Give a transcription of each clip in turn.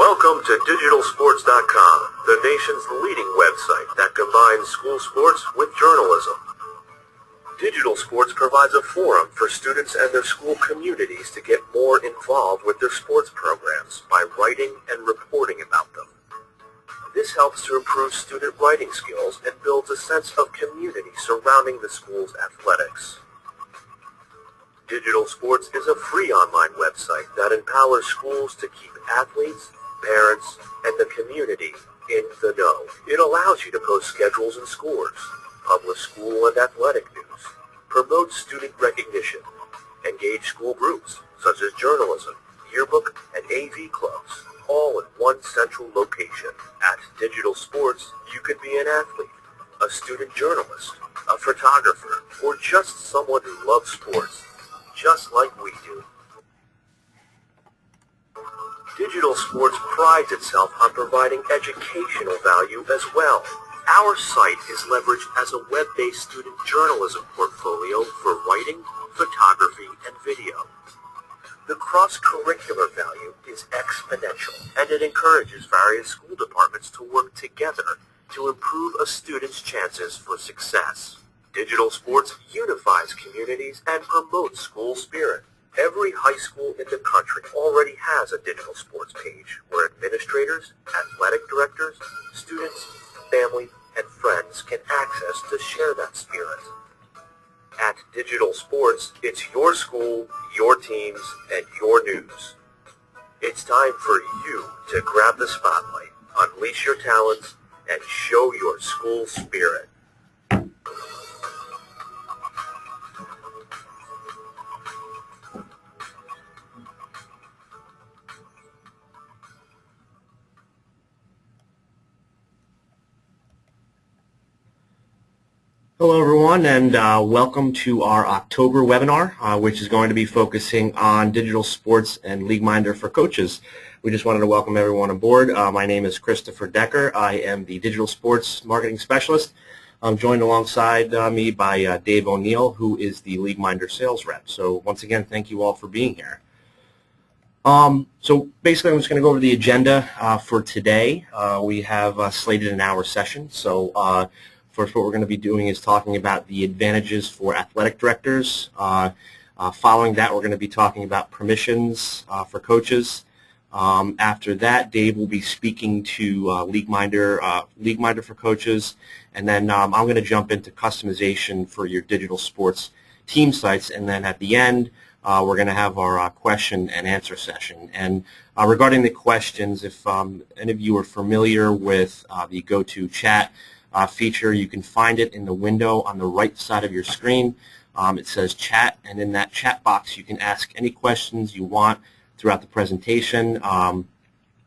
Welcome to DigitalSports.com, the nation's leading website that combines school sports with journalism. Digital Sports provides a forum for students and their school communities to get more involved with their sports programs by writing and reporting about them. This helps to improve student writing skills and builds a sense of community surrounding the school's athletics. Digital Sports is a free online website that empowers schools to keep athletes, parents, and the community in the know. It allows you to post schedules and scores, publish school and athletic news, promote student recognition, engage school groups such as journalism, yearbook, and AV clubs, all in one central location. At Digital Sports, you could be an athlete, a student journalist, a photographer, or just someone who loves sports, just like we do. Digital Sports prides itself on providing educational value as well. Our site is leveraged as a web-based student journalism portfolio for writing, photography, and video. The cross-curricular value is exponential, and it encourages various school departments to work together to improve a student's chances for success. Digital Sports unifies communities and promotes school spirit. Every high school in the country already has a Digital Sports page where administrators, athletic directors, students, family, and friends can access to share that spirit. At Digital Sports, it's your school, your teams, and your news. It's time for you to grab the spotlight, unleash your talents, and show your school spirit. Hello everyone, and welcome to our October webinar, which is going to be focusing on Digital Sports and LeagueMinder for coaches. We just wanted to welcome everyone aboard. My name is Christopher Decker. I am the Digital Sports Marketing Specialist. I'm joined alongside me by Dave O'Neill, who is the LeagueMinder sales rep. So once again, thank you all for being here. So basically, I'm just going to go over the agenda for today. We have slated an hour session. So first, what we're going to be doing is talking about the advantages for athletic directors. Following that, we're going to be talking about permissions for coaches. After that, Dave will be speaking to LeagueMinder for coaches, and then I'm going to jump into customization for your digital sports team sites, and then at the end, we're going to have our question and answer session. And regarding the questions, if any of you are familiar with the GoToChat feature, you can find it in the window on the right side of your screen. It says chat, and in that chat box you can ask any questions you want throughout the presentation.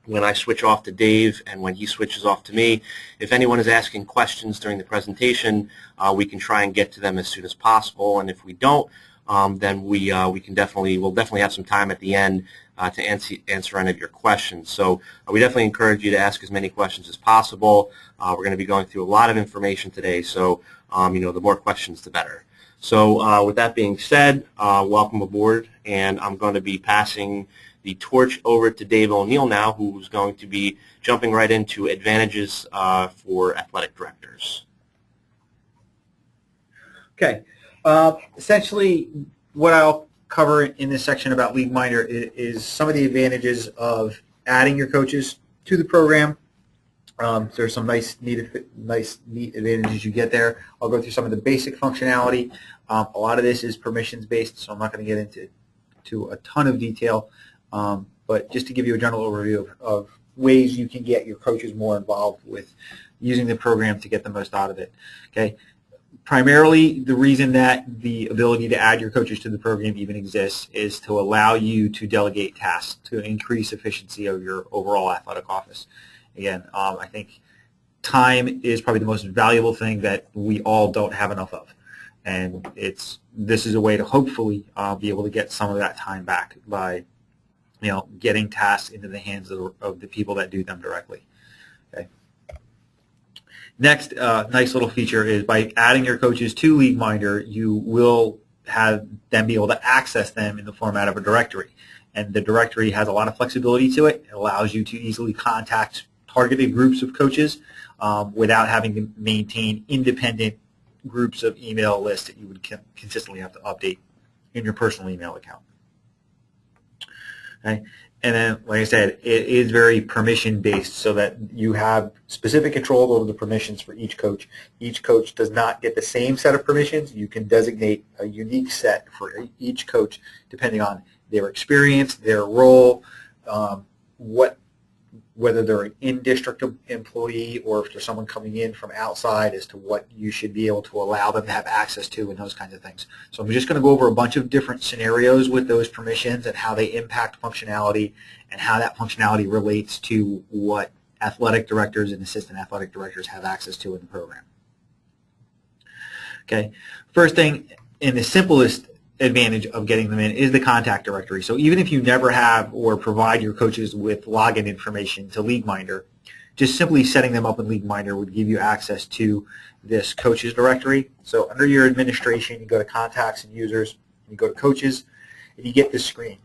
When I switch off to Dave and when he switches off to me, if anyone is asking questions during the presentation, we can try and get to them as soon as possible, and if we don't, then we'll definitely have some time at the end to answer any of your questions. So we definitely encourage you to ask as many questions as possible. We're going to be going through a lot of information today, so the more questions, the better. So with that being said, welcome aboard, and I'm going to be passing the torch over to Dave O'Neill now, who's going to be jumping right into advantages for athletic directors. Okay. Essentially, what I'll cover in this section about LeagueMinder is some of the advantages of adding your coaches to the program. There's some nice, neat advantages you get there. I'll go through some of the basic functionality. A lot of this is permissions-based, so I'm not going to get into a ton of detail, but just to give you a general overview of ways you can get your coaches more involved with using the program to get the most out of it. Okay. Primarily, the reason that the ability to add your coaches to the program even exists is to allow you to delegate tasks to increase efficiency of your overall athletic office. Again, I think time is probably the most valuable thing that we all don't have enough of, and this is a way to hopefully be able to get some of that time back by getting tasks into the hands of the people that do them directly. Okay. Next, nice little feature is by adding your coaches to LeagueMinder, you will have them be able to access them in the format of a directory. and the directory has a lot of flexibility to it. It allows you to easily contact targeted groups of coaches without having to maintain independent groups of email lists that you would consistently have to update in your personal email account. Okay. And then, like I said, it is very permission-based so that you have specific control over the permissions for each coach. Each coach does not get the same set of permissions. You can designate a unique set for each coach depending on their experience, their role, whether they're an in-district employee or if there's someone coming in from outside as to what you should be able to allow them to have access to and those kinds of things. So I'm just going to go over a bunch of different scenarios with those permissions and how they impact functionality and how that functionality relates to what athletic directors and assistant athletic directors have access to in the program. Okay, first thing, in the simplest advantage of getting them in is the contact directory. So even if you never have or provide your coaches with login information to LeagueMinder, just simply setting them up in LeagueMinder would give you access to this coaches directory. So under your administration, you go to contacts and users, and you go to coaches, and you get this screen.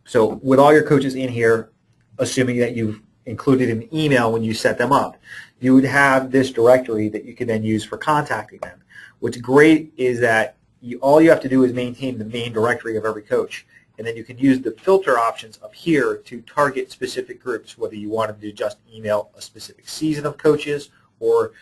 So with all your coaches in here, assuming that you've included an email when you set them up, you would have this directory that you could then use for contacting them. What's great is that all you have to do is maintain the main directory of every coach, and then you can use the filter options up here to target specific groups, whether you wanted to just email a specific season of coaches, or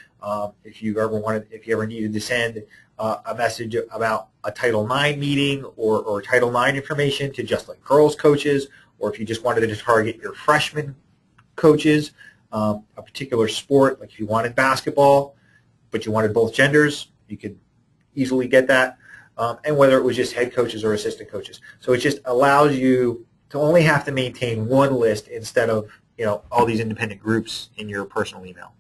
if you ever needed to send a message about a Title IX meeting or Title IX information to just like girls coaches, or if you just wanted to target your freshman coaches, a particular sport, like if you wanted basketball, but you wanted both genders, you could easily get that. And whether it was just head coaches or assistant coaches. So it just allows you to only have to maintain one list instead of all these independent groups in your personal email.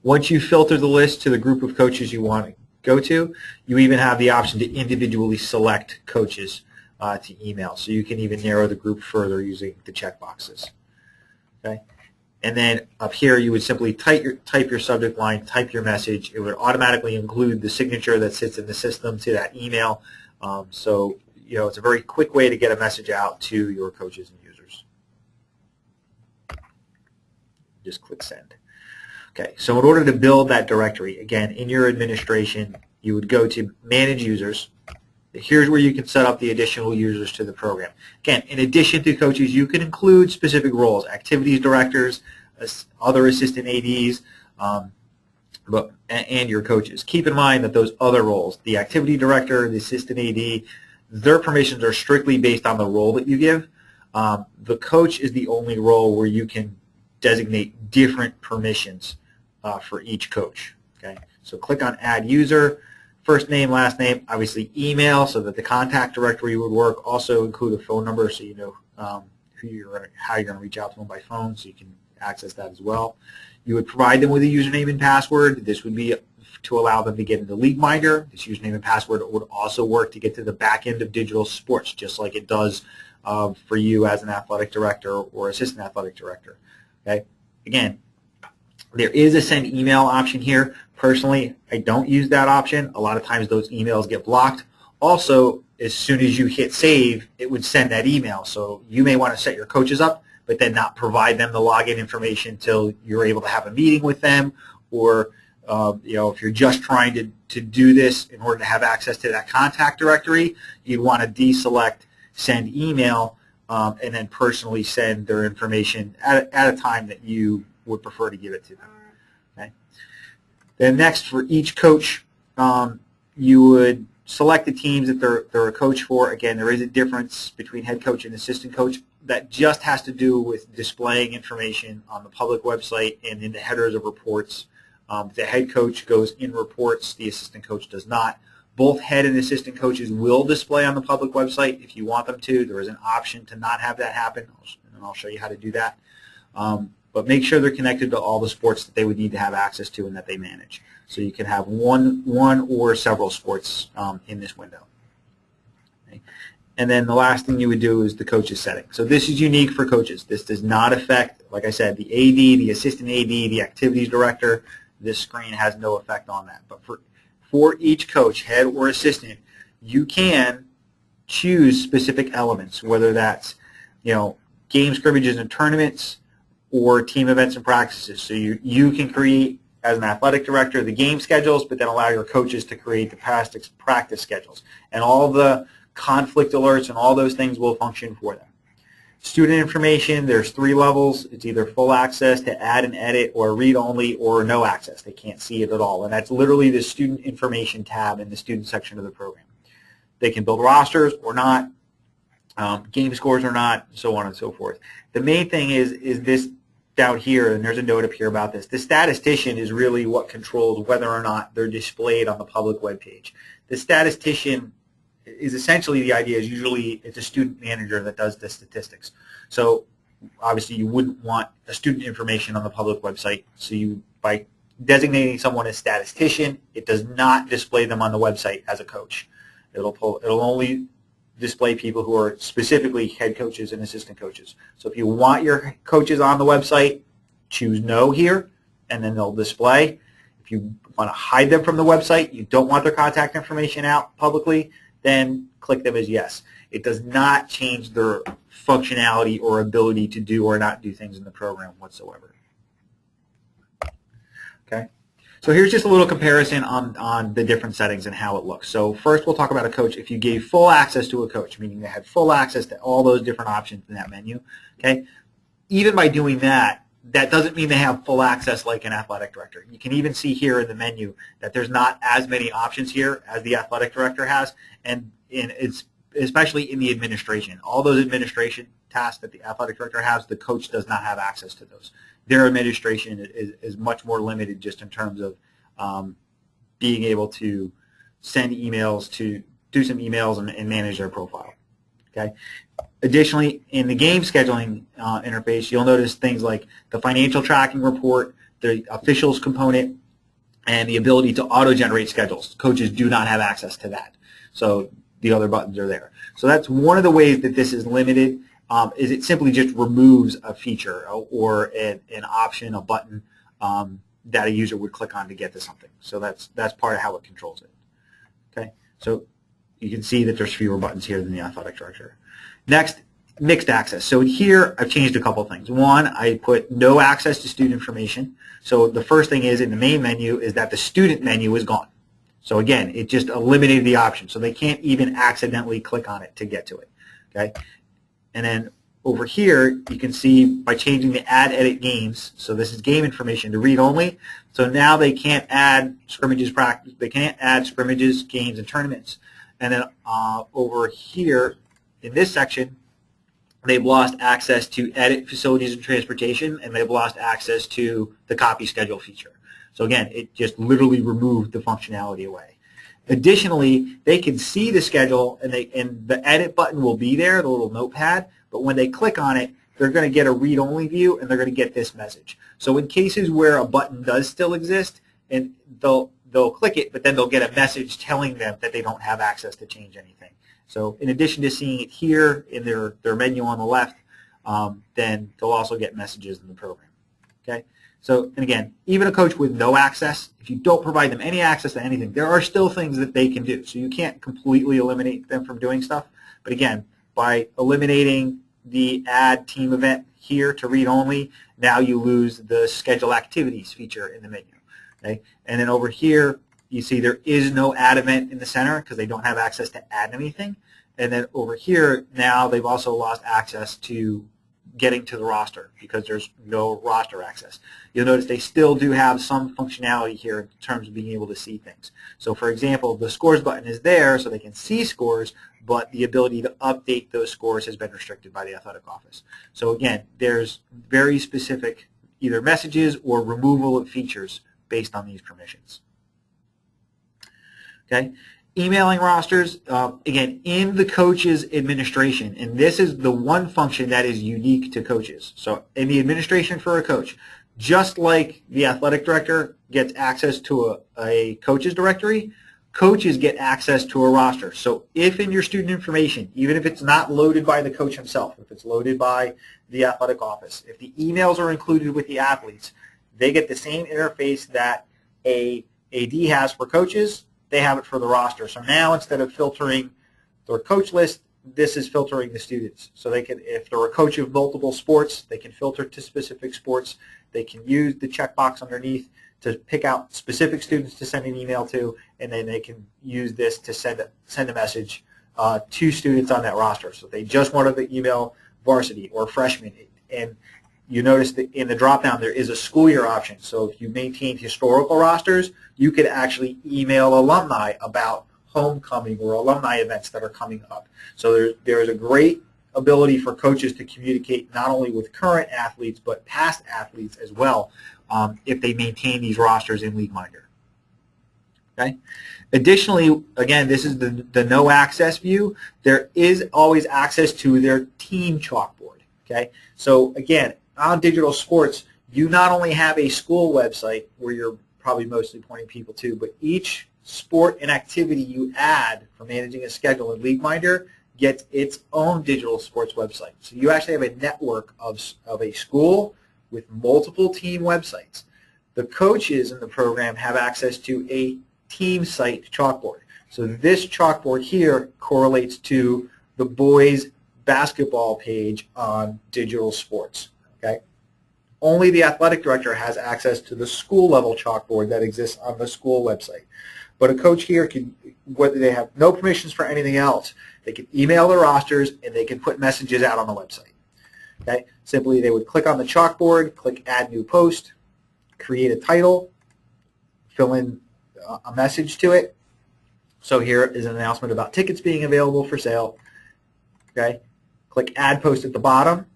Once you filter the list to the group of coaches you want to go to, you even have the option to individually select coaches to email. So you can even narrow the group further using the checkboxes. Okay. And then up here, you would simply type your subject line, type your message. It would automatically include the signature that sits in the system to that email. So it's a very quick way to get a message out to your coaches and users. Just click send. Okay, so in order to build that directory, again, in your administration, you would go to Manage Users. Here's where you can set up the additional users to the program. Again, in addition to coaches, you can include specific roles, activities directors, other assistant ADs, and your coaches. Keep in mind that those other roles, the activity director, the assistant AD, their permissions are strictly based on the role that you give. The coach is the only role where you can designate different permissions for each coach. Okay, so click on Add User. First name, last name, obviously email so that the contact directory would work. Also include a phone number so you know how you're going to reach out to them by phone, so you can access that as well. You would provide them with a username and password. This would be to allow them to get into LeagueMinder. This username and password would also work to get to the back end of digital sports, just like it does for you as an athletic director or assistant athletic director. Okay. Again, there is a send email option here. Personally, I don't use that option. A lot of times those emails get blocked. Also, as soon as you hit save, it would send that email. So you may want to set your coaches up, but then not provide them the login information until you're able to have a meeting with them, or if you're just trying to do this in order to have access to that contact directory, you'd want to deselect send email and then personally send their information at a time that you would prefer to give it to them. Okay. Then next, for each coach, you would select the teams that they're a coach for. Again, there is a difference between head coach and assistant coach. That just has to do with displaying information on the public website and in the headers of reports. The head coach goes in reports. The assistant coach does not. Both head and assistant coaches will display on the public website if you want them to. There is an option to not have that happen, and I'll show you how to do that. But make sure they're connected to all the sports that they would need to have access to and that they manage. So you can have one or several sports in this window. Okay. And then the last thing you would do is the coaches setting. So this is unique for coaches. This does not affect, like I said, the AD, the assistant AD, the activities director. This screen has no effect on that. But for each coach, head or assistant, you can choose specific elements, whether that's, game scrimmages and tournaments or team events and practices. So you can create, as an athletic director, the game schedules, but then allow your coaches to create the practice schedules. And all the conflict alerts and all those things will function for them. Student information, there's 3 levels. It's either full access to add and edit, or read-only, or no access. They can't see it at all. And that's literally the student information tab in the student section of the program. They can build rosters or not, game scores or not, so on and so forth. The main thing is this down here, and there's a note up here about this. The statistician is really what controls whether or not they're displayed on the public web page. The statistician is essentially, the idea is usually it's a student manager that does the statistics. So obviously you wouldn't want a student information on the public website. So by designating someone as statistician, it does not display them on the website as a coach. It'll only display people who are specifically head coaches and assistant coaches. So if you want your coaches on the website, choose no here, and then they'll display. If you want to hide them from the website, you don't want their contact information out publicly, then click them as yes. It does not change their functionality or ability to do or not do things in the program whatsoever. Okay. So here's just a little comparison on the different settings and how it looks. So first we'll talk about a coach. If you gave full access to a coach, meaning they had full access to all those different options in that menu, okay, even by doing that, that doesn't mean they have full access like an athletic director. You can even see here in the menu that there's not as many options here as the athletic director has, and it's especially in the administration. All those administration tasks that the athletic director has, the coach does not have access to those. Their administration is much more limited just in terms of being able to send emails, to do some emails and manage their profile. Okay. Additionally, in the game scheduling interface, you'll notice things like the financial tracking report, the officials component, and the ability to auto-generate schedules. Coaches do not have access to that. So the other buttons are there. So that's one of the ways that this is limited. Is it simply just removes a feature or an option, a button that a user would click on to get to something. So that's part of how it controls it. Okay, so you can see that there's fewer buttons here than the athletic director. Next, mixed access. So here I've changed a couple things. One, I put no access to student information. So the first thing is in the main menu is that the student menu is gone. So again, it just eliminated the option. So they can't even accidentally click on it to get to it. Okay. And then over here, you can see by changing the add edit games, so this is game information to read only. So now they can't add scrimmages practice, they can't add scrimmages, games, and tournaments. And then over here in this section, they've lost access to edit facilities and transportation, and they've lost access to the copy schedule feature. So again, it just literally removed the functionality away. Additionally, they can see the schedule, and the edit button will be there, the little notepad, but when they click on it, they're going to get a read-only view, and they're going to get this message. So in cases where a button does still exist, and they'll click it, but then they'll get a message telling them that they don't have access to change anything. So in addition to seeing it here in their menu on the left, then they'll also get messages in the program. Okay. So, and again, even a coach with no access, if you don't provide them any access to anything, there are still things that they can do. So you can't completely eliminate them from doing stuff. But again, by eliminating the add team event here to read only, now you lose the schedule activities feature in the menu. Okay? And then over here, you see there is no add event in the center because they don't have access to add anything. And then over here, now they've also lost access to getting to the roster because there's no roster access. You'll notice they still do have some functionality here in terms of being able to see things. So for example, the scores button is there so they can see scores, but the ability to update those scores has been restricted by the athletic office. So again, there's very specific either messages or removal of features based on these permissions. Okay. Emailing rosters, again, in the coach's administration, and this is the one function that is unique to coaches. So in the administration for a coach, just like the athletic director gets access to a coach's directory, coaches get access to a roster. So if in your student information, even if it's not loaded by the coach himself, if it's loaded by the athletic office, if the emails are included with the athletes, they get the same interface that a AD has for coaches, they have it for the roster. So now instead of filtering Their coach list, this is filtering the students. So they can, if they're a coach of multiple sports, they can filter to specific sports. They can use the checkbox underneath to pick out specific students to send an email to, and then they can use this to send a message to students on that roster. So if they just wanted to email varsity or freshmen, and you notice that in the drop-down there is a school year option. So if you maintain historical rosters, you could actually email alumni about homecoming or alumni events that are coming up. So there's a great ability for coaches to communicate not only with current athletes but past athletes as well if they maintain these rosters in LeagueMinder. Okay. Additionally, again, this is the no access view. There is always access to their team chalkboard. Okay. So again, on Digital Sports, you not only have a school website where you're probably mostly pointing people to, but each sport and activity you add for managing a schedule in LeagueMinder gets its own Digital Sports website. So you actually have a network of a school with multiple team websites. The coaches in the program have access to a team site chalkboard. So this chalkboard here correlates to the boys basketball page on Digital Sports. Okay? Only the athletic director has access to the school level chalkboard that exists on the school website. But a coach here can, whether they have no permissions for anything else, they can email their rosters and they can put messages out on the website. Okay? Simply they would click on the chalkboard, click add new post, create a title, fill in a message to it. So here is an announcement about tickets being available for sale. Okay? Click add post at the bottom.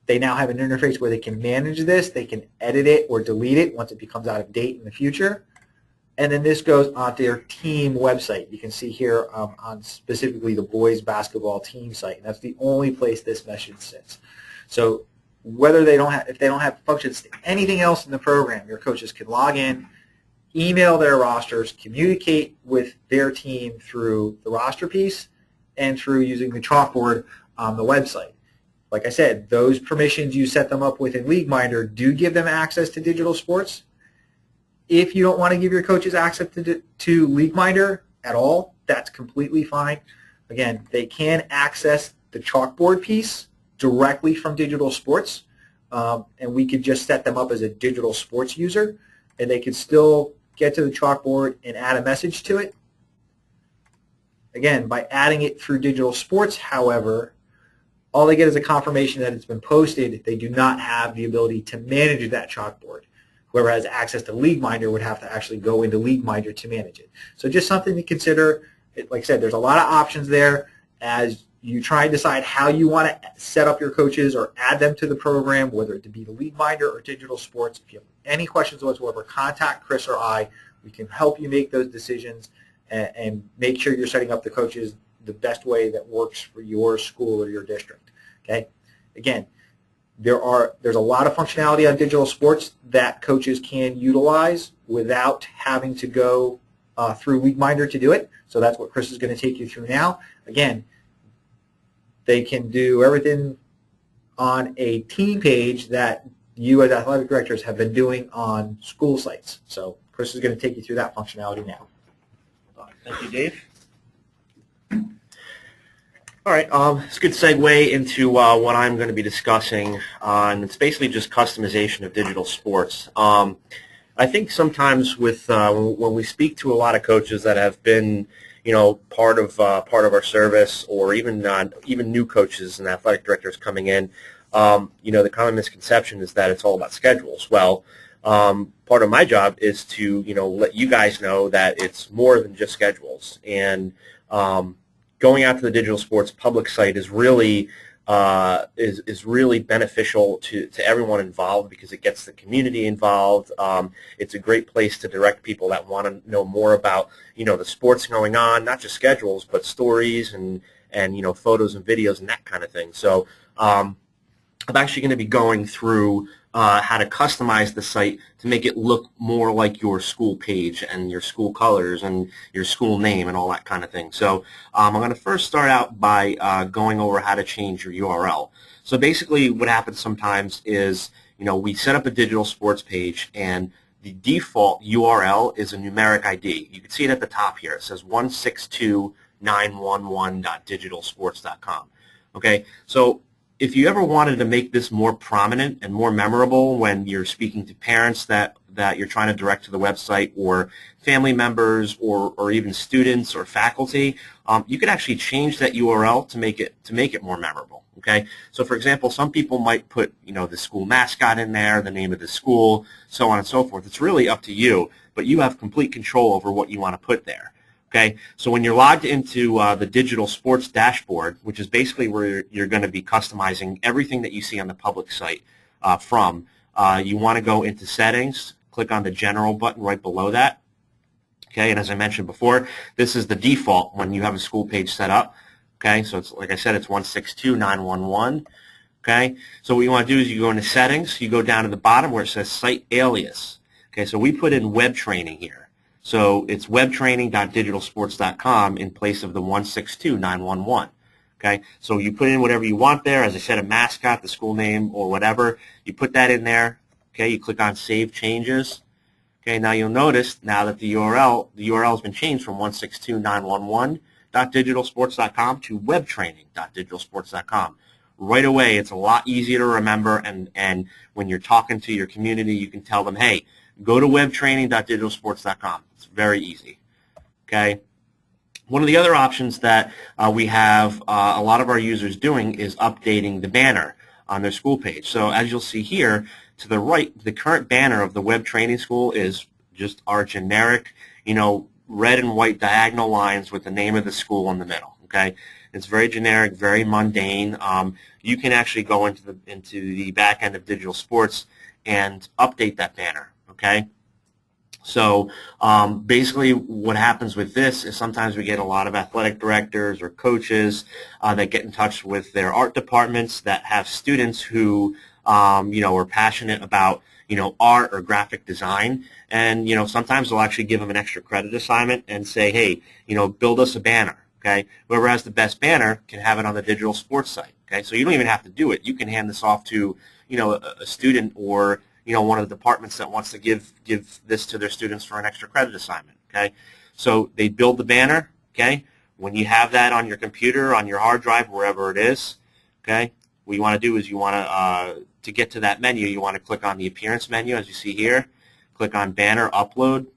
They now have an interface where they can manage this. They can edit it or delete it once it becomes out of date in the future. And then this goes onto their team website. You can see here on specifically the boys basketball team site. And that's the only place this message sits. So whether they don't have, if they don't have functions to anything else in the program, your coaches can log in, email their rosters, communicate with their team through the roster piece and through using the chalkboard on the website. Like I said, those permissions you set them up with in LeagueMinder do give them access to Digital Sports. If you don't want to give your coaches access to LeagueMinder at all, that's completely fine. Again, they can access the chalkboard piece directly from Digital Sports, and we could just set them up as a Digital Sports user, and they could still get to the chalkboard and add a message to it. Again, by adding it through Digital Sports, however, all they get is a confirmation that it's been posted. They do not have the ability to manage that chalkboard. Whoever has access to LeagueMinder would have to actually go into LeagueMinder to manage it. So just something to consider. Like I said, there's a lot of options there as you try and decide how you want to set up your coaches or add them to the program, whether it be the LeagueMinder or Digital Sports. If you have any questions whatsoever, contact Chris or I. We can help you make those decisions and make sure you're setting up the coaches the best way that works for your school or your district. Okay? Again, there's a lot of functionality on Digital Sports that coaches can utilize without having to go through LeagueMinder to do it. So that's what Chris is going to take you through now. Again, they can do everything on a team page that you as athletic directors have been doing on school sites. So Chris is going to take you through that functionality now. Thank you, Dave. All right, it's a good segue into what I'm going to be discussing, and it's basically just customization of Digital Sports. I think sometimes with when we speak to a lot of coaches that have been, part of our service, or even new coaches and athletic directors coming in, the common misconception is that it's all about schedules. Well, part of my job is to let you guys know that it's more than just schedules, and going out to the Digital Sports public site is really really beneficial to everyone involved, because it gets the community involved. It's a great place to direct people that want to know more about the sports going on, not just schedules, but stories and photos and videos and that kind of thing. So I'm actually going to be going through how to customize the site to make it look more like your school page and your school colors and your school name and all that kind of thing. So I'm going to first start out by going over how to change your URL. So basically what happens sometimes is, we set up a Digital Sports page, and the default URL is a numeric ID. You can see it at the top here. It says 911.digitalsports.com. Okay, so if you ever wanted to make this more prominent and more memorable when you're speaking to parents that you're trying to direct to the website, or family members, or even students or faculty, you could actually change that URL to make it more memorable. Okay, so for example, some people might put the school mascot in there, the name of the school, so on and so forth. It's really up to you, but you have complete control over what you want to put there. Okay, so when you're logged into the Digital Sports dashboard, which is basically where you're going to be customizing everything that you see on the public site you want to go into Settings, click on the General button right below that. Okay, and as I mentioned before, this is the default when you have a school page set up. Okay, so it's like I said, it's 162.911. Okay, so what you want to do is you go into Settings, you go down to the bottom where it says Site Alias. Okay, so we put in web training here. So it's webtraining.digitalsports.com in place of the 162.911. Okay, so you put in whatever you want there. As I said, a mascot, the school name, or whatever. You put that in there. Okay, you click on Save Changes. Okay, now you'll notice now that the URL has been changed from 162.911.digitalsports.com to webtraining.digitalsports.com. Right away, it's a lot easier to remember, and when you're talking to your community, you can tell them, hey, go to webtraining.digitalsports.com. It's very easy. Okay. One of the other options that we have a lot of our users doing is updating the banner on their school page. So as you'll see here, to the right, the current banner of the Web Training School is just our generic, red and white diagonal lines with the name of the school in the middle. Okay. It's very generic, very mundane. You can actually go into the back end of Digital Sports and update that banner. Okay, so basically what happens with this is sometimes we get a lot of athletic directors or coaches that get in touch with their art departments that have students who are passionate about art or graphic design, and sometimes they'll actually give them an extra credit assignment and say, hey, build us a banner. Okay, whoever has the best banner can have it on the Digital Sports site. Okay, so you don't even have to do it. You can hand this off to a student or one of the departments that wants to give this to their students for an extra credit assignment. Okay, so they build the banner. Okay, when you have that on your computer, on your hard drive, wherever it is. Okay, what you want to do is you want to get to that menu, you want to click on the appearance menu, as you see here. Click on Banner Upload.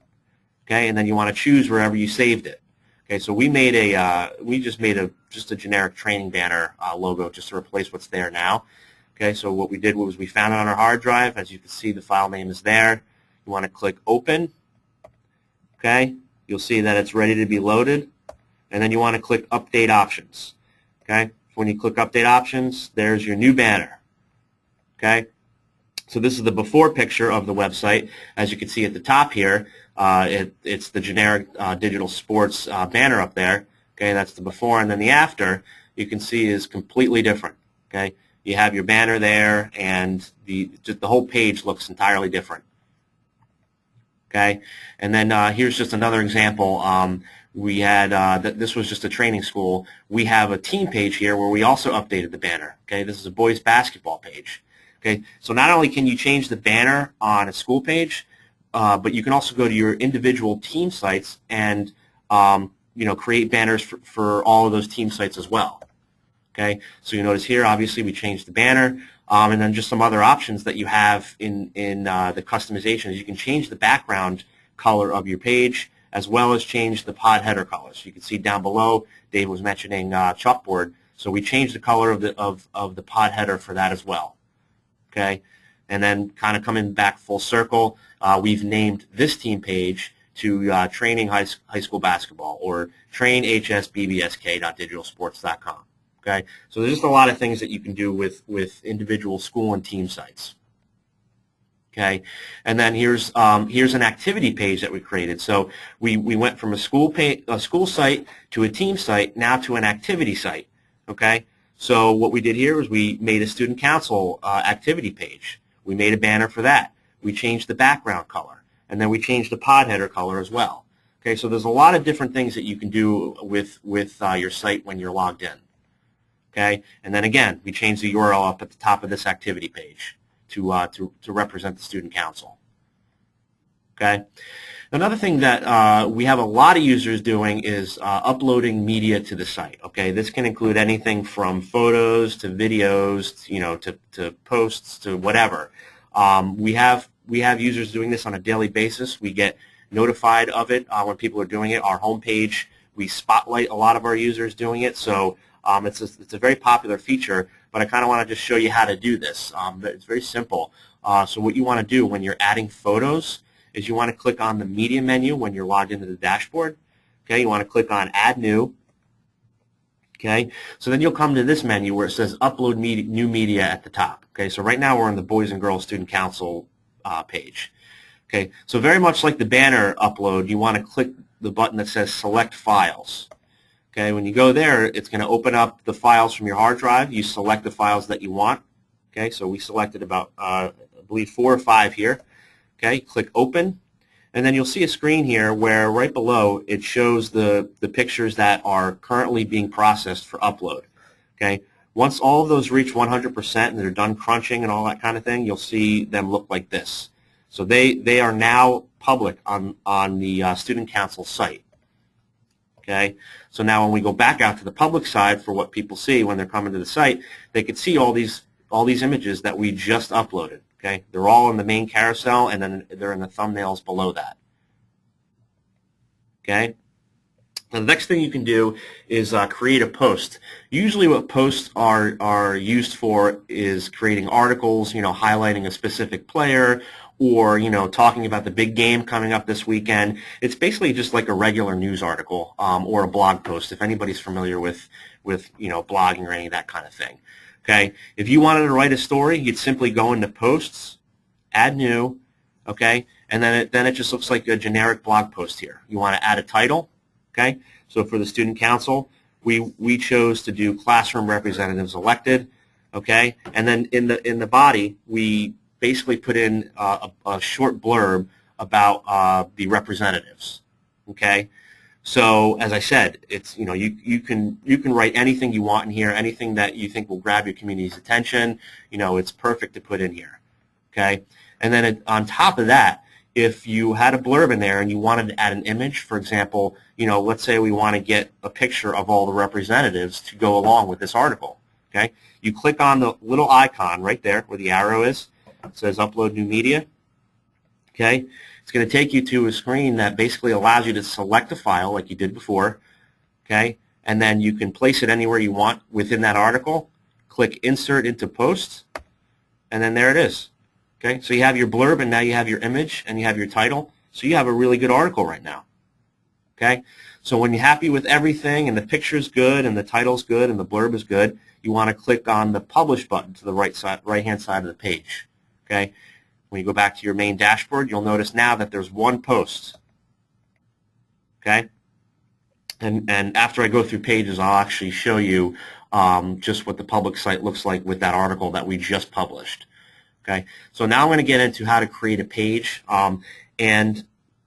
Okay, and then you want to choose wherever you saved it. Okay, so we just made a generic training banner logo just to replace what's there now. Okay, so what we did was we found it on our hard drive. As you can see, the file name is there. You want to click Open. Okay, you'll see that it's ready to be loaded. And then you want to click Update Options. Okay, when you click Update Options, there's your new banner. Okay, so this is the before picture of the website. As you can see at the top here, it's the generic Digital Sports banner up there. Okay, that's the before, and then the after, you can see, is completely different. Okay. You have your banner there, and the whole page looks entirely different. Okay, and then here's just another example. We had this was just a training school. We have a team page here where we also updated the banner. Okay, this is a boys basketball page. Okay, so not only can you change the banner on a school page, but you can also go to your individual team sites and create banners for all of those team sites as well. Okay, so you notice here, obviously, we changed the banner, and then just some other options that you have in the customizations. You can change the background color of your page, as well as change the pod header colors. You can see down below, Dave was mentioning chalkboard, so we changed the color of the pod header for that as well. Okay, and then kind of coming back full circle, we've named this team page to Training High School Basketball, or trainhsbbsk.digitalsports.com. Okay, so there's just a lot of things that you can do with individual school and team sites. Okay, and then here's an activity page that we created. So we went from a school site to a team site, now to an activity site. Okay, so what we did here was we made a student council activity page. We made a banner for that. We changed the background color, and then we changed the pod header color as well. Okay, so there's a lot of different things that you can do with your site when you're logged in. Okay, and then again, we changed the URL up at the top of this activity page to represent the student council. Okay. Okay. Another thing that we have a lot of users doing is uploading media to the site. Okay, this can include anything from photos to videos, to posts to whatever. We have users doing this on a daily basis. We get notified of it when people are doing it. Our homepage, we spotlight a lot of our users doing it, so it's a very popular feature. But I kind of want to just show you how to do this. It's very simple. So what you want to do when you're adding photos is you want to click on the media menu when you're logged into the dashboard. Okay, you want to click on Add New. Okay, so then you'll come to this menu where it says Upload New Media at the top. Okay, so right now we're on the Boys and Girls Student Council page. Okay, so very much like the banner upload, you want to click the button that says Select Files. Okay, when you go there, it's going to open up the files from your hard drive. You select the files that you want. Okay, so we selected about, I believe, 4 or 5 here. Okay, click Open, and then you'll see a screen here where right below it shows the pictures that are currently being processed for upload. Okay, once all of those reach 100% and they're done crunching and all that kind of thing, you'll see them look like this. So they are now public on the Student Council site. Okay, so now when we go back out to the public side for what people see when they're coming to the site, they can see all these images that we just uploaded. Okay, they're all in the main carousel, and then they're in the thumbnails below that. Okay, now the next thing you can do is create a post. Usually what posts are used for is creating articles, highlighting a specific player, or talking about the big game coming up this weekend. It's basically just like a regular news article or a blog post, if anybody's familiar with blogging or any of that kind of thing. Okay, if you wanted to write a story, you'd simply go into Posts, Add New, okay, and then it just looks like a generic blog post here. You want to add a title, okay? So for the Student Council, we chose to do Classroom Representatives Elected, okay, and then in the body we basically put in a short blurb about the representatives, okay. So as I said, it's you can write anything you want in here, anything that you think will grab your community's attention. It's perfect to put in here. Okay, and then on top of that, if you had a blurb in there and you wanted to add an image, for example, let's say we want to get a picture of all the representatives to go along with this article. Okay, you click on the little icon right there where the arrow is. It says Upload New Media. Okay. It's going to take you to a screen that basically allows you to select a file like you did before, okay, and then you can place it anywhere you want within that article. Click Insert into Post, and then there it is. Okay, so you have your blurb, and now you have your image, and you have your title, so you have a really good article right now. Okay, so when you're happy with everything, and the picture's good, and the title's good, and the blurb is good, you want to click on the Publish button to the right-hand side of the page. Okay. When you go back to your main dashboard, you'll notice now that there's one post. Okay? And after I go through pages, I'll actually show you just what the public site looks like with that article that we just published. Okay? So now I'm going to get into how to create a page. And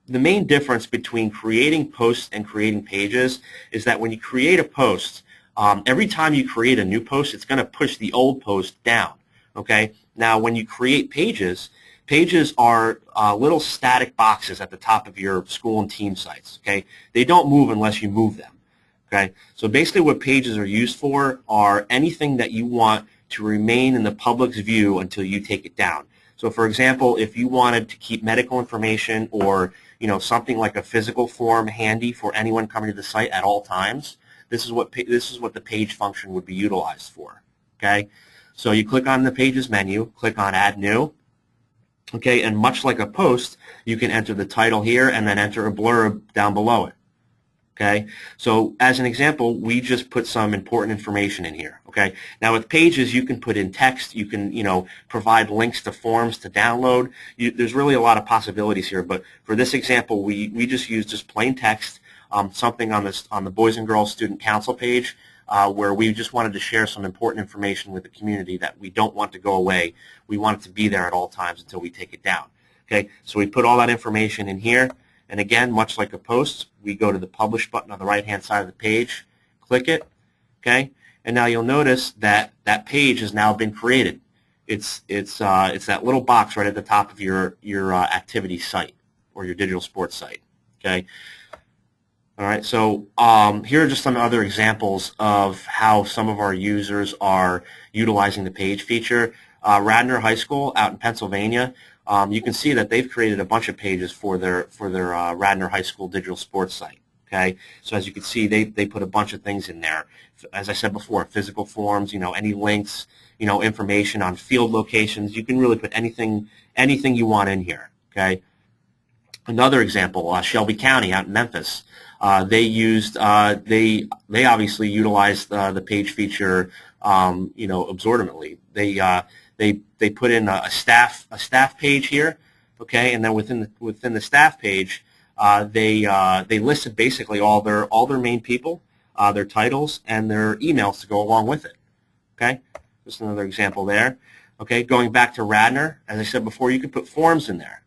the main difference between creating posts and creating pages is that when you create a post, every time you create a new post, it's going to push the old post down. Okay? Now, when you create pages, pages are little static boxes at the top of your school and team sites. Okay, they don't move unless you move them. Okay, so basically what pages are used for are anything that you want to remain in the public's view until you take it down. So for example, if you wanted to keep medical information or something like a physical form handy for anyone coming to the site at all times, this is what the page function would be utilized for. Okay, so you click on the Pages menu, click on Add New. Okay, and much like a post, you can enter the title here and then enter a blurb down below it. Okay, so as an example, we just put some important information in here. Okay, now with pages, you can put in text, you can provide links to forms to download. There's really a lot of possibilities here, but for this example, we just use just plain text, something on the Boys and Girls Student Council page. Where we just wanted to share some important information with the community that we don't want to go away. We want it to be there at all times until we take it down. Okay, so we put all that information in here, and again, much like a post, we go to the Publish button on the right-hand side of the page, click it, okay, and now you'll notice that that page has now been created. It's that little box right at the top of your activity site or your digital sports site. Okay. All right. So here are just some other examples of how some of our users are utilizing the page feature. Radnor High School out in Pennsylvania. You can see that they've created a bunch of pages for their Radnor High School digital sports site. Okay, so as you can see, they put a bunch of things in there. As I said before, physical forms, any links, information on field locations. You can really put anything you want in here. Okay. Another example, Shelby County out in Memphis. They used they obviously utilized the page feature absorbently. They put in a staff page here, okay, and then within the staff page, they listed basically all their main people, their titles, and their emails to go along with it. Okay, just another example there. Okay, going back to Radnor, as I said before, you could put forms in there.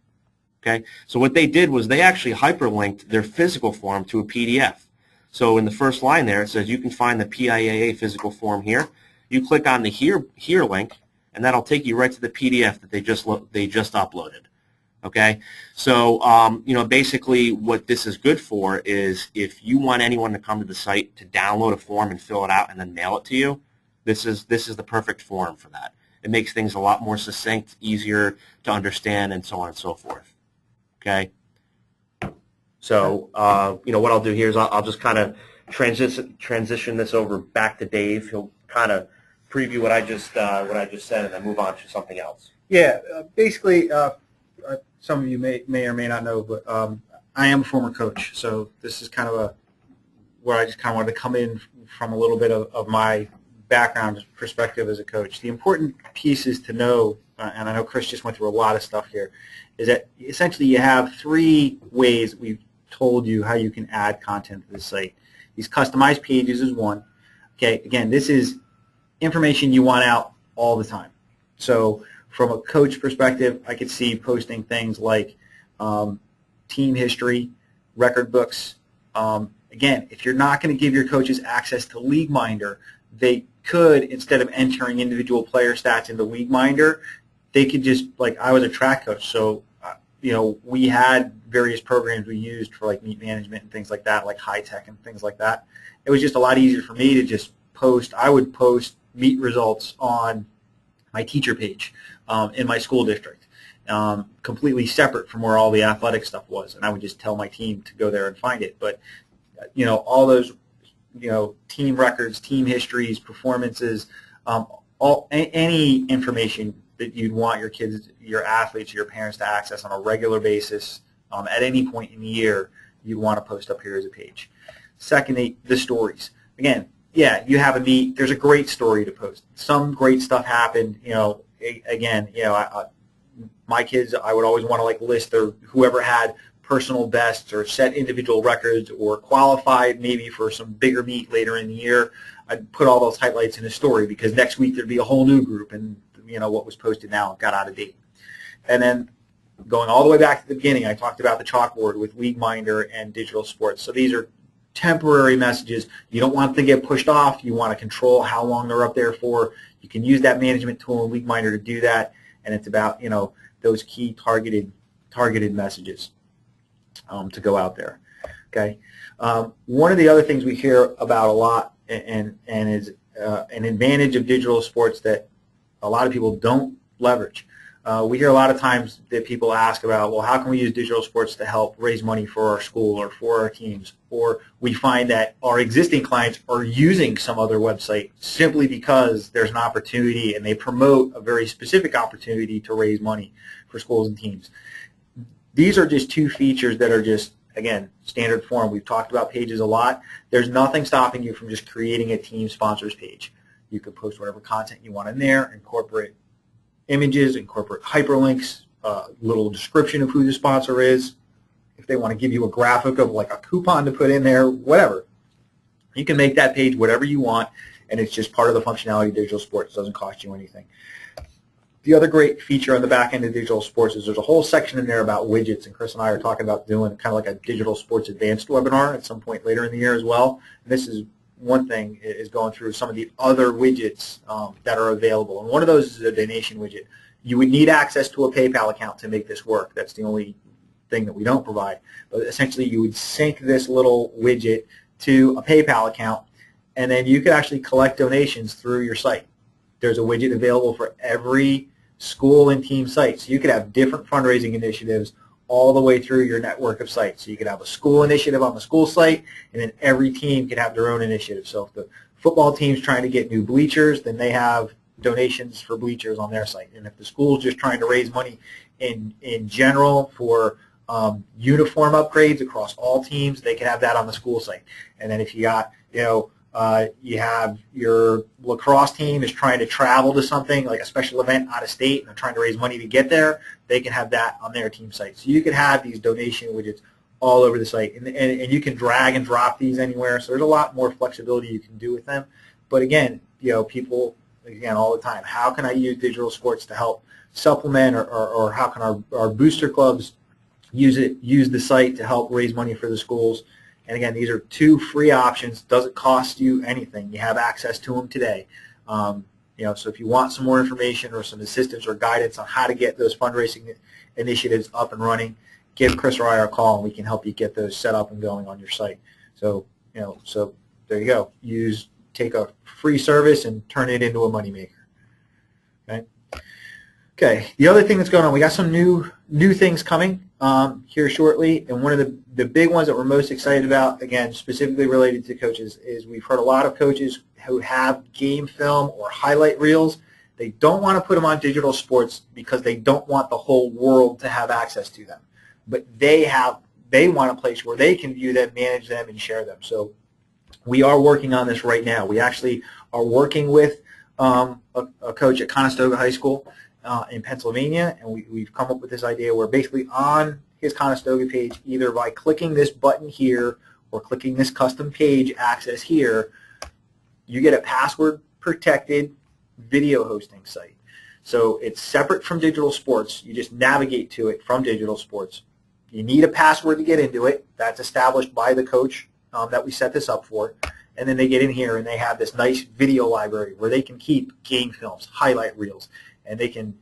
Okay, so what they did was they actually hyperlinked their physical form to a PDF. So in the first line there, it says you can find the PIAA physical form here. You click on the here link, and that'll take you right to the PDF that they just uploaded. Okay, so basically what this is good for is if you want anyone to come to the site to download a form and fill it out and then mail it to you, this is the perfect form for that. It makes things a lot more succinct, easier to understand, and so on and so forth. Okay, so what I'll do here is I'll just kind of transition this over back to Dave. He'll kind of preview what I just said and then move on to something else. Yeah, basically, some of you may or may not know, but I am a former coach, so this is kind of where I just kind of wanted to come in from a little bit of my background perspective as a coach. The important pieces to know, and I know Chris just went through a lot of stuff here, is that essentially you have three ways we've told you how you can add content to the site. These customized pages is one. Okay, again, this is information you want out all the time. So from a coach perspective, I could see posting things like team history, record books. Again, if you're not going to give your coaches access to LeagueMinder, they could, instead of entering individual player stats into LeagueMinder, they could just, like I was a track coach, so we had various programs we used for like meet management and things like that, like high tech and things like that. It was just a lot easier for me to just post. I would post meet results on my teacher page in my school district, completely separate from where all the athletic stuff was, and I would just tell my team to go there and find it. But all those team records, team histories, performances, any information that you'd want your kids, your athletes, your parents to access on a regular basis at any point in the year, you'd want to post up here as a page. Secondly, the stories. Again, yeah, you have a meet. There's a great story to post. Some great stuff happened. My kids, I would always want to list whoever had personal bests or set individual records or qualified maybe for some bigger meet later in the year. I'd put all those highlights in a story because next week there'd be a whole new group, and what was posted now got out of date. And then going all the way back to the beginning, I talked about the chalkboard with LeagueMinder and DigitalSports. So these are temporary messages. You don't want them to get pushed off. You want to control how long they're up there for. You can use that management tool in LeagueMinder to do that, and it's about those key targeted messages to go out there. Okay. One of the other things we hear about a lot and is an advantage of digital sports that a lot of people don't leverage. We hear a lot of times that people ask about, well, how can we use digital sports to help raise money for our school or for our teams? Or we find that our existing clients are using some other website simply because there's an opportunity and they promote a very specific opportunity to raise money for schools and teams. These are just two features that are just, again, standard form. We've talked about pages a lot. There's nothing stopping you from just creating a team sponsors page. You can post whatever content you want in there, incorporate images, incorporate hyperlinks, little description of who the sponsor is. If they want to give you a graphic of like a coupon to put in there, whatever. You can make that page whatever you want, and it's just part of the functionality of digital sports. It doesn't cost you anything. The other great feature on the back end of digital sports is there's a whole section in there about widgets, and Chris and I are talking about doing kind of like a digital sports advanced webinar at some point later in the year as well. And this is one thing, is going through some of the other widgets that are available. And one of those is a donation widget. You would need access to a PayPal account to make this work. That's the only thing that we don't provide. But essentially, you would sync this little widget to a PayPal account, and then you could actually collect donations through your site. There's a widget available for every school and team site. So you could have different fundraising initiatives all the way through your network of sites. So you could have a school initiative on the school site, and then every team could have their own initiative. So if the football team's trying to get new bleachers, then they have donations for bleachers on their site. And if the school's just trying to raise money in general for uniform upgrades across all teams, they can have that on the school site. And then if you got, you have your lacrosse team is trying to travel to something like a special event out of state and they're trying to raise money to get there, they can have that on their team site. So you can have these donation widgets all over the site, and you can drag and drop these anywhere. So there's a lot more flexibility you can do with them. But again, people, again, all the time, how can I use digital sports to help supplement, or how can our booster clubs use the site to help raise money for the schools? And again, these are 2 free options. Doesn't cost you anything. You have access to them today. So if you want some more information or some assistance or guidance on how to get those fundraising initiatives up and running, give Chris or I a call, and we can help you get those set up and going on your site. So, so there you go. Take a free service and turn it into a moneymaker. Okay. Okay. The other thing that's going on, we got some new things coming here shortly, and one of the big ones that we're most excited about, again, specifically related to coaches, is we've heard a lot of coaches who have game film or highlight reels. They don't want to put them on digital sports because they don't want the whole world to have access to them. But they want a place where they can view them, manage them, and share them. So we are working on this right now. We actually are working with a coach at Conestoga High School in Pennsylvania, and we've come up with this idea where basically on his Conestoga page, either by clicking this button here or clicking this custom page access here, you get a password-protected video hosting site. So it's separate from digital sports. You just navigate to it from digital sports. You need a password to get into it. That's established by the coach that we set this up for. And then they get in here and they have this nice video library where they can keep game films, highlight reels, and they can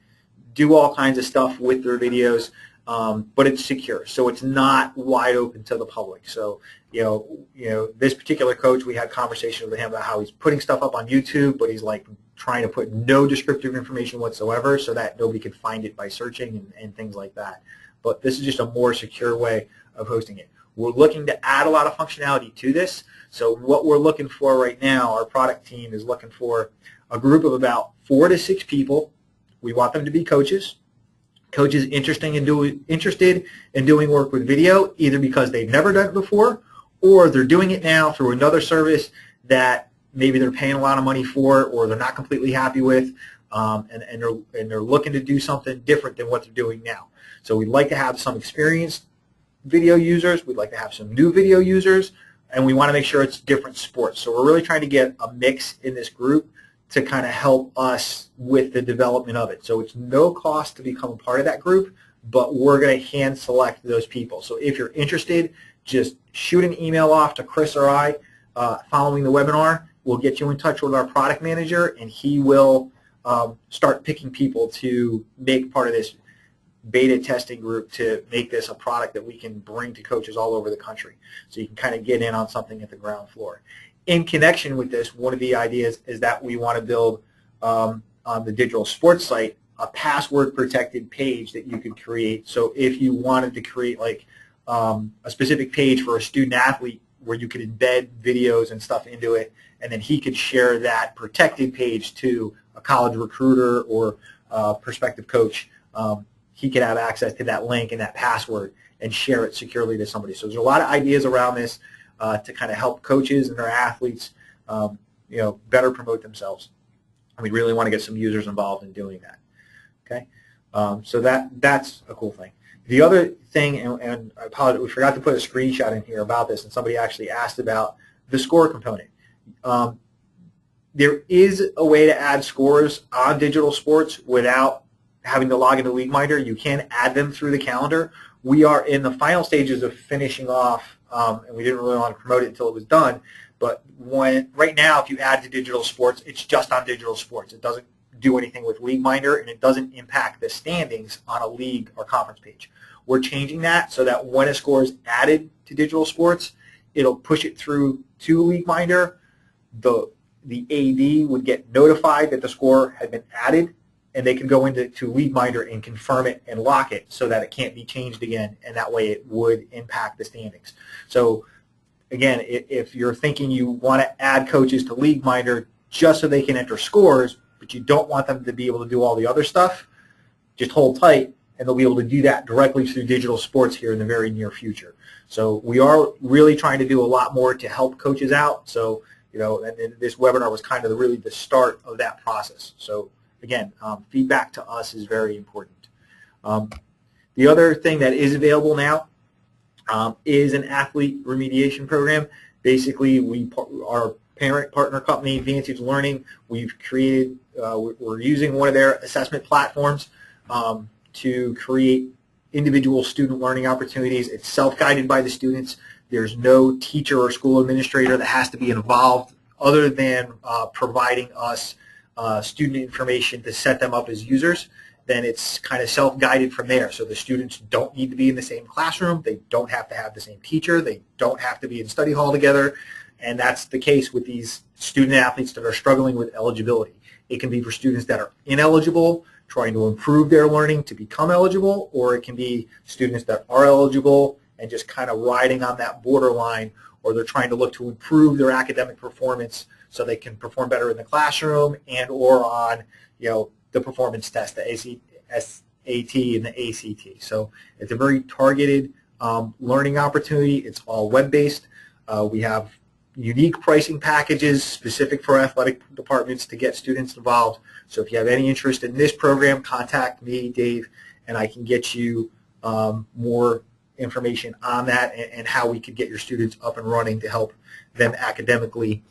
do all kinds of stuff with their videos, but it's secure. So it's not wide open to the public. So, this particular coach, we had conversations with him about how he's putting stuff up on YouTube, but he's like trying to put no descriptive information whatsoever so that nobody can find it by searching and things like that. But this is just a more secure way of hosting it. We're looking to add a lot of functionality to this. So what we're looking for right now, our product team is looking for a group of about 4 to 6 people. We want them to be coaches. Coaches interested in doing work with video, either because they've never done it before or they're doing it now through another service that maybe they're paying a lot of money for or they're not completely happy with, and they're looking to do something different than what they're doing now. So we'd like to have some experienced video users. We'd like to have some new video users, and we want to make sure it's different sports. So we're really trying to get a mix in this group to kind of help us with the development of it. So it's no cost to become a part of that group, but we're going to hand select those people. So if you're interested, just shoot an email off to Chris or I following the webinar. We'll get you in touch with our product manager, and he will start picking people to make part of this beta testing group to make this a product that we can bring to coaches all over the country. So you can kind of get in on something at the ground floor. In connection with this, one of the ideas is that we want to build on the digital sports site a password-protected page that you could create. So if you wanted to create like a specific page for a student athlete where you could embed videos and stuff into it, and then he could share that protected page to a college recruiter or a prospective coach, he could have access to that link and that password and share it securely to somebody. So there's a lot of ideas around this to kind of help coaches and their athletes, better promote themselves. And we really want to get some users involved in doing that. Okay, so that's a cool thing. The other thing, and I apologize, we forgot to put a screenshot in here about this, and somebody actually asked about the score component. There is a way to add scores on digital sports without having to log into LeagueMinder. You can add them through the calendar. We are in the final stages of finishing off, and we didn't really want to promote it until it was done. But right now, if you add to digital sports, it's just on digital sports. It doesn't do anything with LeagueMinder, and it doesn't impact the standings on a league or conference page. We're changing that so that when a score is added to Digital Sports, it'll push it through to LeagueMinder. The AD would get notified that the score had been added, and they can go into LeagueMinder and confirm it and lock it so that it can't be changed again, and that way it would impact the standings. So again, if you're thinking you want to add coaches to LeagueMinder just so they can enter scores, but you don't want them to be able to do all the other stuff, just hold tight, and they'll be able to do that directly through Digital Sports here in the very near future. So we are really trying to do a lot more to help coaches out. So, and this webinar was kind of really the start of that process. So again, feedback to us is very important. The other thing that is available now is an athlete remediation program. Basically, our parent partner company, Vantage Learning, we've created, we're using one of their assessment platforms to create individual student learning opportunities. It's self-guided by the students. There's no teacher or school administrator that has to be involved other than providing us student information to set them up as users. Then it's kind of self-guided from there. So the students don't need to be in the same classroom. They don't have to have the same teacher. They don't have to be in study hall together. And that's the case with these student athletes that are struggling with eligibility. It can be for students that are ineligible, trying to improve their learning to become eligible, or it can be students that are eligible and just kind of riding on that borderline, or they're trying to look to improve their academic performance so they can perform better in the classroom and or on the performance test, the SAT and the ACT. So it's a very targeted learning opportunity. It's all web-based. We have unique pricing packages specific for athletic departments to get students involved. So if you have any interest in this program, contact me, Dave, and I can get you more information on that and how we could get your students up and running to help them academically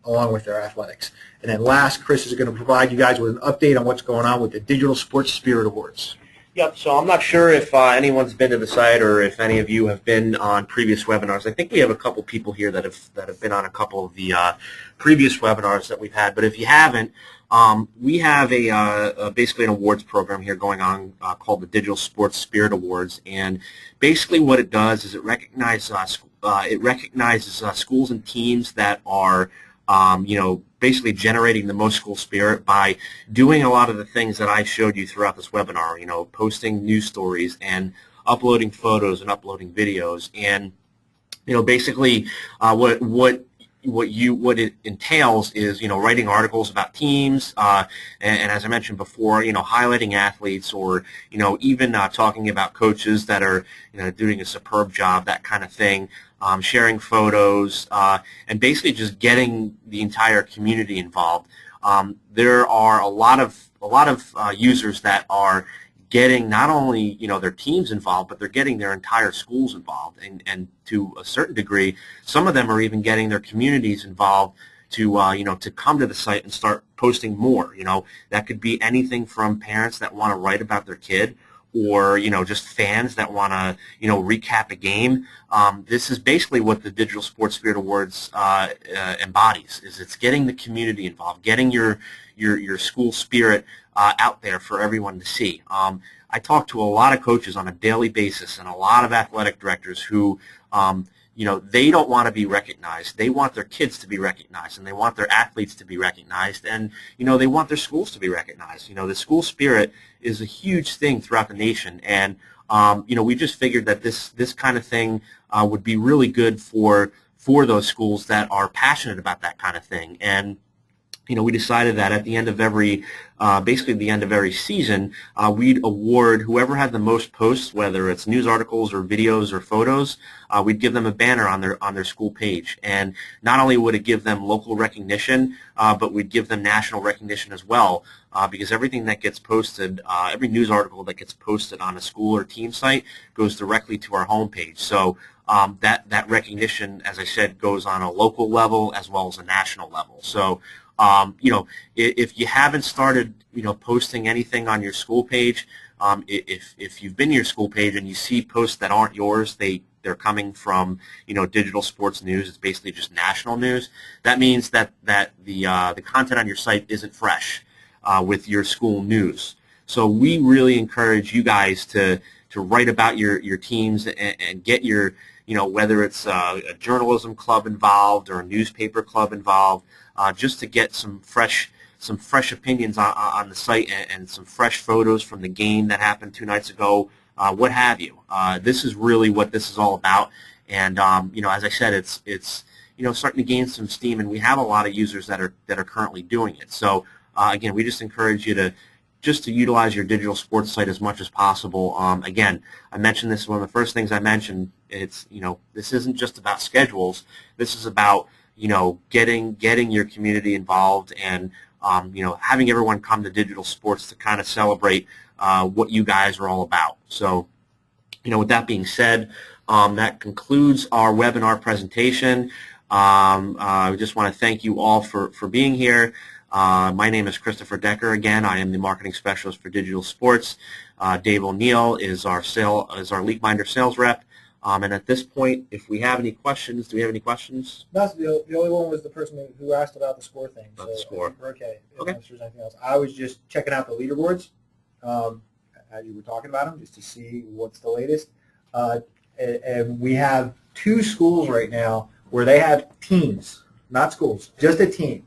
along with their athletics. And then last, Chris is going to provide you guys with an update on what's going on with the Digital Sports Spirit Awards. Yep, so I'm not sure if anyone's been to the site or if any of you have been on previous webinars. I think we have a couple people here that have been on a couple of the previous webinars that we've had. But if you haven't, we have basically an awards program here going on called the Digital Sports Spirit Awards. And basically what it does is it recognizes schools and teams that are basically generating the most school spirit by doing a lot of the things that I showed you throughout this webinar, posting news stories and uploading photos and uploading videos. And, basically what it entails is, writing articles about teams, and as I mentioned before, highlighting athletes, or, even talking about coaches that are, doing a superb job, that kind of thing. Sharing photos, and basically just getting the entire community involved. There are a lot of users that are getting not only their teams involved, but they're getting their entire schools involved, and to a certain degree, some of them are even getting their communities involved to to come to the site and start posting more. That could be anything from parents that want to write about their kid, or just fans that want to recap a game. This is basically what the Digital Sports Spirit Awards embodies. Is it's getting the community involved, getting your school spirit out there for everyone to see. I talk to a lot of coaches on a daily basis and a lot of athletic directors who they don't want to be recognized. They want their kids to be recognized, and they want their athletes to be recognized, and they want their schools to be recognized. The school spirit is a huge thing throughout the nation, and we just figured that this kind of thing would be really good for those schools that are passionate about that kind of thing. And we decided that at the end of basically the end of every season, we'd award whoever had the most posts, whether it's news articles or videos or photos. We'd give them a banner on their school page, and not only would it give them local recognition, but we'd give them national recognition as well, because everything that gets posted, every news article that gets posted on a school or team site goes directly to our homepage. So that recognition, as I said, goes on a local level as well as a national level. So if you haven't started, posting anything on your school page, if you've been to your school page and you see posts that aren't yours, they're coming from, Digital Sports News. It's basically just national news. That means that the content on your site isn't fresh. with your school news. So we really encourage you guys to write about your teams and get your, whether it's a journalism club involved or a newspaper club involved, just to get some fresh opinions on the site and some fresh photos from the game that happened 2 nights ago, what have you. This is really what this is all about. And as I said, it's starting to gain some steam, and we have a lot of users that are currently doing it. So again, we just encourage you to utilize your digital sports site as much as possible. Again, I mentioned this, one of the first things I mentioned, it's, this isn't just about schedules. This is about, getting your community involved and, having everyone come to digital sports to kind of celebrate what you guys are all about. So, with that being said, that concludes our webinar presentation. I just want to thank you all for being here. My name is Christopher Decker. Again, I am the marketing specialist for Digital Sports. Dave O'Neill is our LeagueMinder sales rep. And at this point, if we have any questions, do we have any questions? No, the only one was the person who asked about the score thing. About the score. We're okay. Okay. Unless there's anything else. I was just checking out the leaderboards as you were talking about them, just to see what's the latest. And we have 2 schools right now where they have teams, not schools, just a team.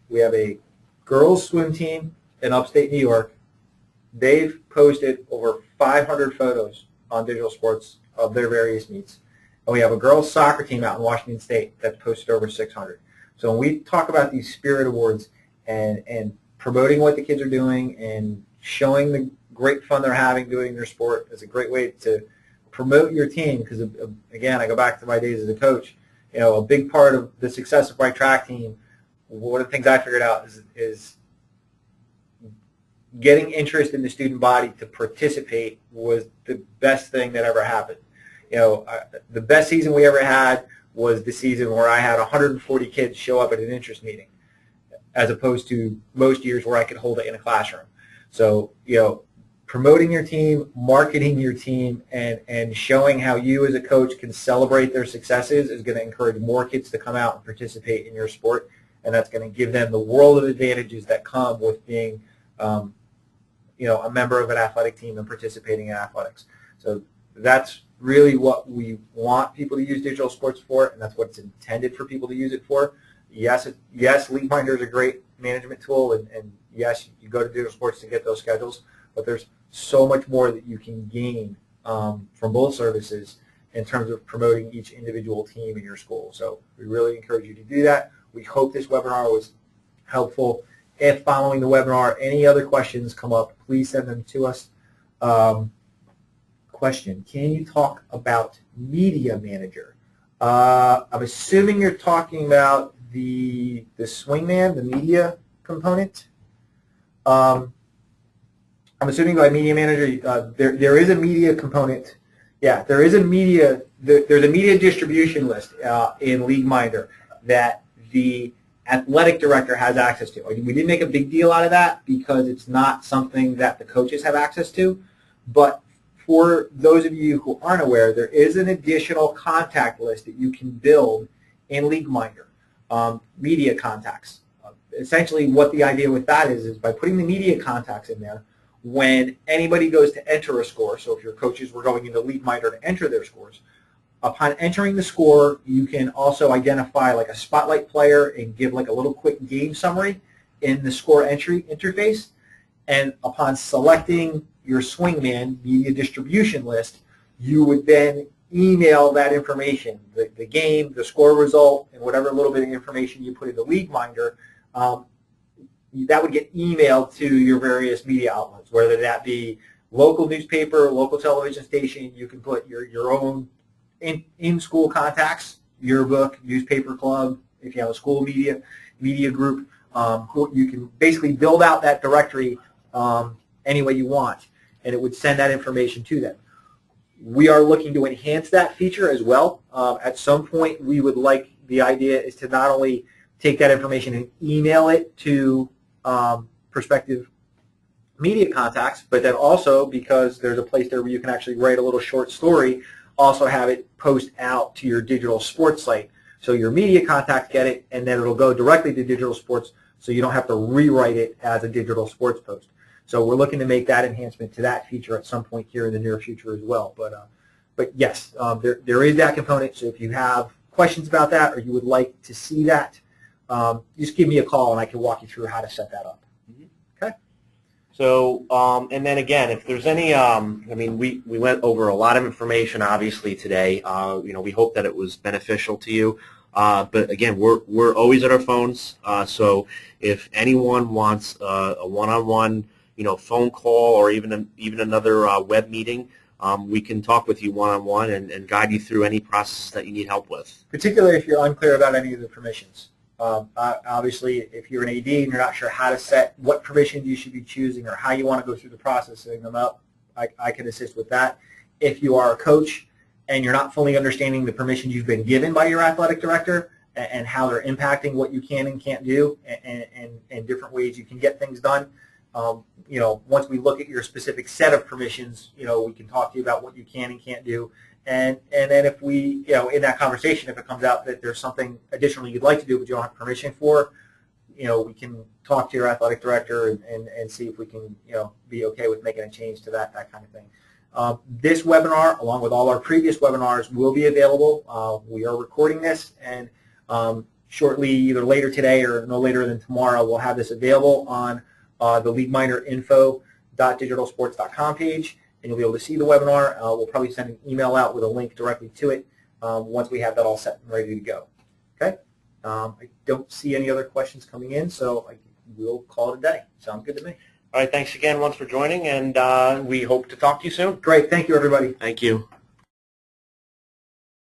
We have a girls swim team in upstate New York. They've posted over 500 photos on Digital Sports of their various meets. And we have a girls soccer team out in Washington State that's posted over 600. So when we talk about these Spirit Awards and promoting what the kids are doing and showing the great fun they're having doing their sport, is a great way to promote your team, because, again, I go back to my days as a coach. A big part of the success of my track team, one of the things I figured out is getting interest in the student body to participate was the best thing that ever happened. The best season we ever had was the season where I had 140 kids show up at an interest meeting, as opposed to most years where I could hold it in a classroom. So, promoting your team, marketing your team, and showing how you as a coach can celebrate their successes is going to encourage more kids to come out and participate in your sport, and that's going to give them the world of advantages that come with being, a member of an athletic team and participating in athletics. So that's really what we want people to use digital sports for, and that's what it's intended for people to use it for. Yes, LeagueMinder is a great management tool, and yes, you go to digital sports to get those schedules, but there's so much more that you can gain from both services in terms of promoting each individual team in your school. So we really encourage you to do that. We hope this webinar was helpful. If following the webinar any other questions come up, please send them to us. Question, can you talk about Media Manager? I'm assuming you're talking about the swingman, the media component. I'm assuming by Media Manager, there is a media component. Yeah, there is a media. There's a media distribution list in LeagueMinder that the athletic director has access to. We didn't make a big deal out of that because it's not something that the coaches have access to. But for those of you who aren't aware, there is an additional contact list that you can build in LeagueMinder, media contacts. Essentially, what the idea with that is by putting the media contacts in there, when anybody goes to enter a score, so if your coaches were going into LeagueMinder to enter their scores, upon entering the score, you can also identify like a spotlight player and give like a little quick game summary in the score entry interface. And upon selecting your swingman media distribution list, you would then email that information, the game, the score result, and whatever little bit of information you put into LeagueMinder, that would get emailed to your various media outlets, whether that be local newspaper, local television station. You can put your own in-school contacts, yearbook, newspaper club, if you have a school media group. You can basically build out that directory any way you want, and it would send that information to them. We are looking to enhance that feature as well. At some point, we would like, the idea is to not only take that information and email it to prospective media contacts, but then also, because there's a place there where you can actually write a little short story, also have it post out to your digital sports site. So your media contacts get it, and then it'll go directly to Digital Sports so you don't have to rewrite it as a digital sports post. So we're looking to make that enhancement to that feature at some point here in the near future as well. But yes, there is that component. So if you have questions about that or you would like to see that, just give me a call and I can walk you through how to set that up. Okay. So, and then again, if there's any, I mean, we went over a lot of information obviously today. We hope that it was beneficial to you. But again, we're always at our phones. So if anyone wants a one-on-one, phone call or even another web meeting, we can talk with you one-on-one and guide you through any process that you need help with. Particularly if you're unclear about any of the permissions. Obviously, if you're an AD and you're not sure how to set what permissions you should be choosing or how you want to go through the process of setting them up, I can assist with that. If you are a coach and you're not fully understanding the permissions you've been given by your athletic director and how they're impacting what you can and can't do and different ways you can get things done, once we look at your specific set of permissions, we can talk to you about what you can and can't do. And then if we, in that conversation, if it comes out that there's something additional you'd like to do but you don't have permission for, we can talk to your athletic director and see if we can, be okay with making a change to that kind of thing. This webinar, along with all our previous webinars, will be available. We are recording this, and shortly, either later today or no later than tomorrow, we'll have this available on the LeagueMinder info.digitalsports.com page. And you'll be able to see the webinar. We'll probably send an email out with a link directly to it once we have that all set and ready to go. Okay? I don't see any other questions coming in, so we'll call it a day. Sounds good to me. All right, thanks again once for joining, and we hope to talk to you soon. Great. Thank you, everybody. Thank you.